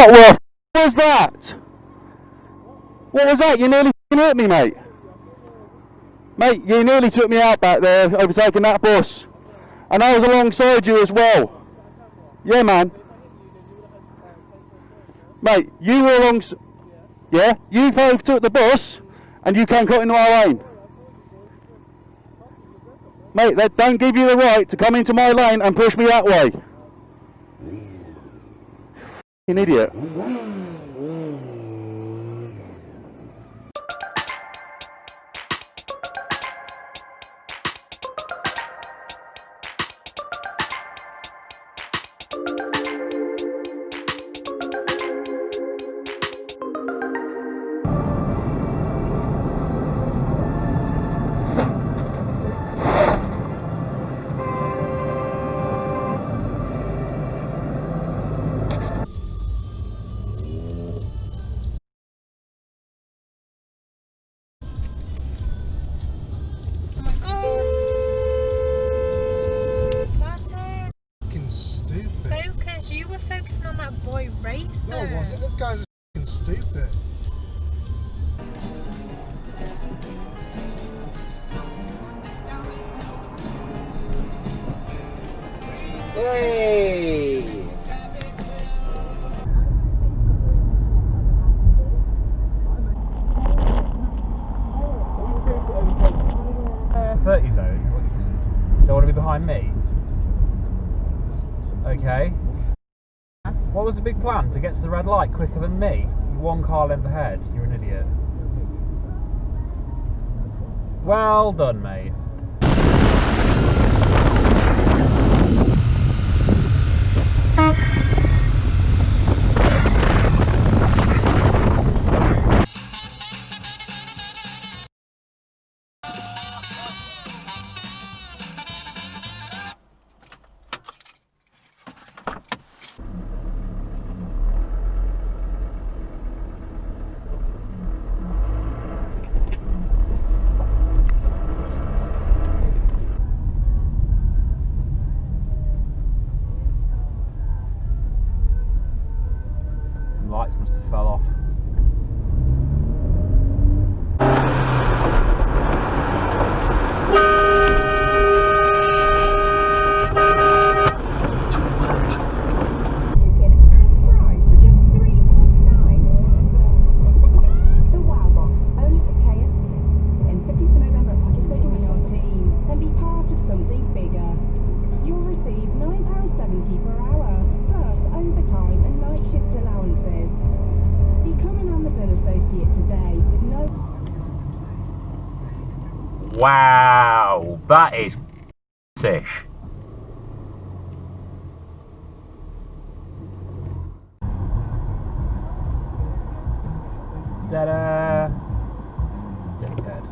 not worth. What was that? What was that? You nearly hurt me, mate. Mate, you nearly took me out back there, overtaking that bus. And I was alongside you as well. Yeah, man. Mate, you were alongside... Yeah? You both took the bus, and you can't cut into our lane. Mate, that don't give you the right to come into my lane and push me that way. F***ing idiot. This guy's f***ing stupid. Hey! It's a 30 zone. What, you just don't want to be behind me? Okay. What was the big plan? To get to the red light quicker than me? You're one car length ahead. You're an idiot. Well done, mate. Lights must have fell off. Wow, that is ish. Ta-da! Dickhead.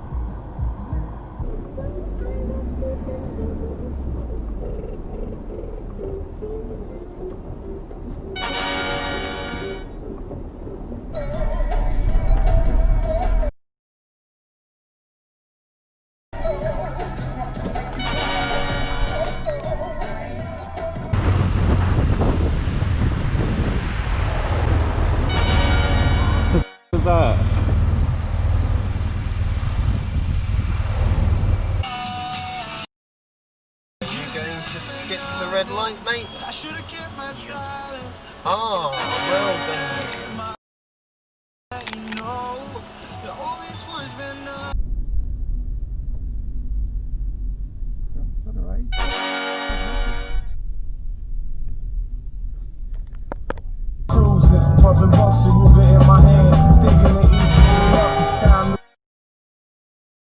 That? You going to skip the red light, mate? I should have kept my silence. Oh, well done. Cruising, rubbing boxing, you get in my hand, taking it easy. It's time to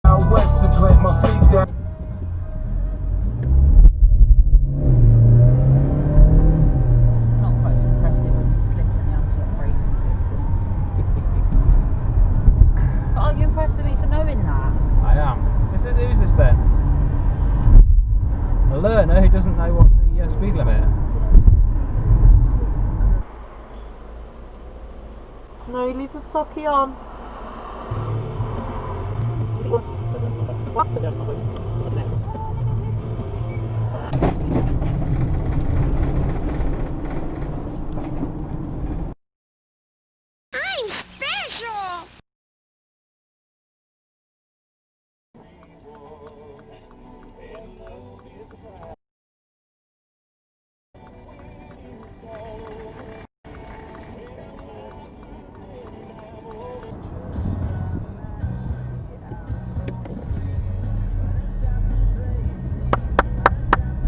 out west to plant my feet down. Not quite so impressive when you slip on the anti-lock braking. But are you impressed with me for knowing that? I am. Who's this then? A learner who doesn't know what the speed limit. No, leave the socky on.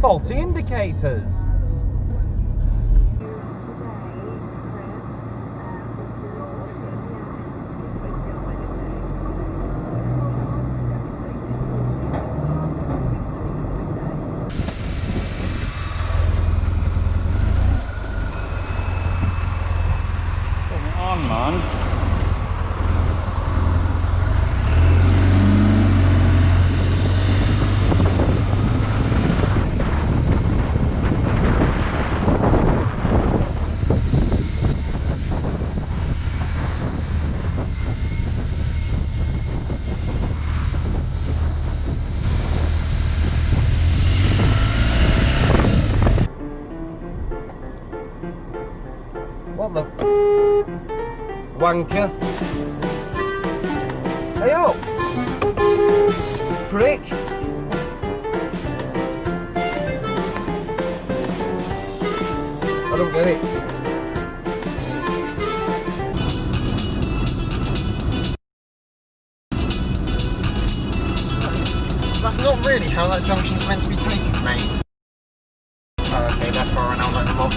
faulty indicators. What the wanker? Hey up! Prick! I don't get it. That's not really how that junction's meant to be taken, mate. Oh, okay, that's far and I'll let them off.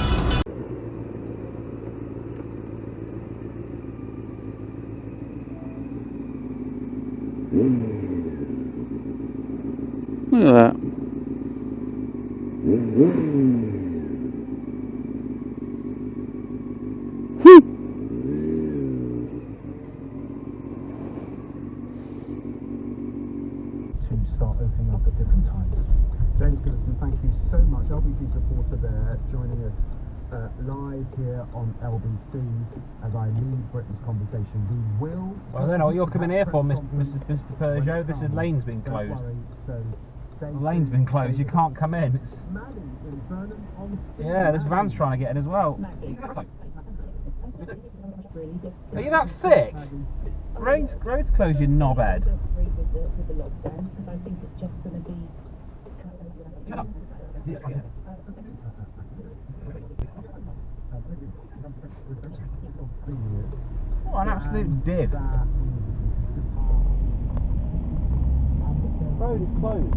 Look at that. To start opening up at different times. James Goodison, thank you so much. LBC's reporter there joining us live here on LBC as I lead Britain's conversation. We will. Well, I don't know what you're coming here for, Mr. Peugeot. This is lane's been closed. The lane's been closed. You can't come in. It's... Yeah, this van's trying to get in as well. Are you that thick? Road's closed, you knobhead. What an absolute div. Road is closed.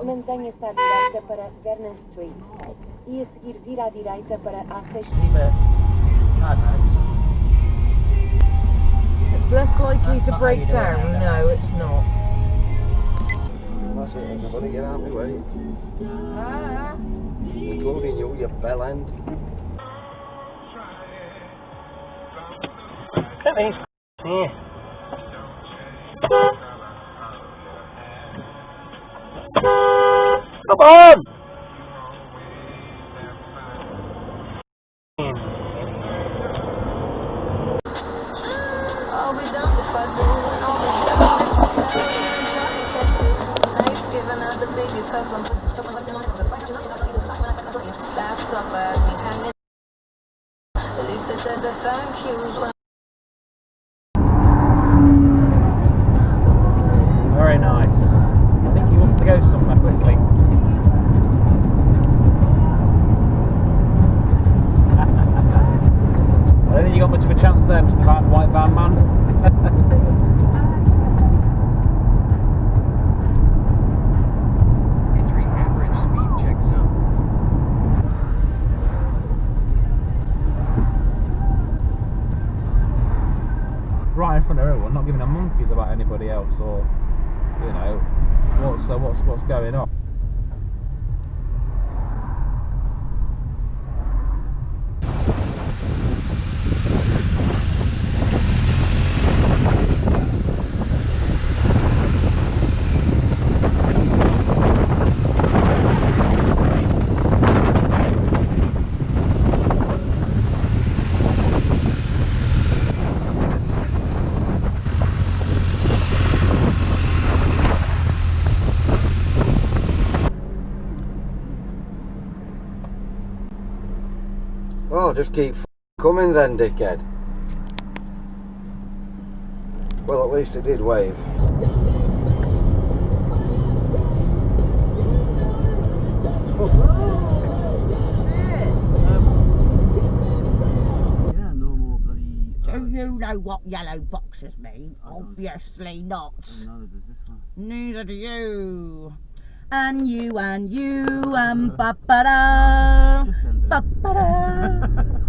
Mantenha-se à direita para Vernon Street e a seguir vira à direita para A6. It's less likely to break down. No, it's not. That's it, everybody, get out of the way. Including you bell end. Look at these here. Come on! I'll be damned if I do, and I'll be damned if I can. Trying to catch it. Snakes giving out the biggest hugs. I'm that's so bad, me hanging. At least they said the thank yous when. Very nice. I think he wants to go somewhere quickly. I don't think you got much of a chance there, Mr. White Van Man. Entering average speed check zone. Right in front of everyone, not giving a monkeys about anybody else or, you know, what's going on. just keep coming then, dickhead. Well, at least it did wave. Yeah, no more bloody... Do you know what yellow boxes mean? Obviously not. Neither does this one. Neither do you. And you, ba-ba-da. Ba-ba-da.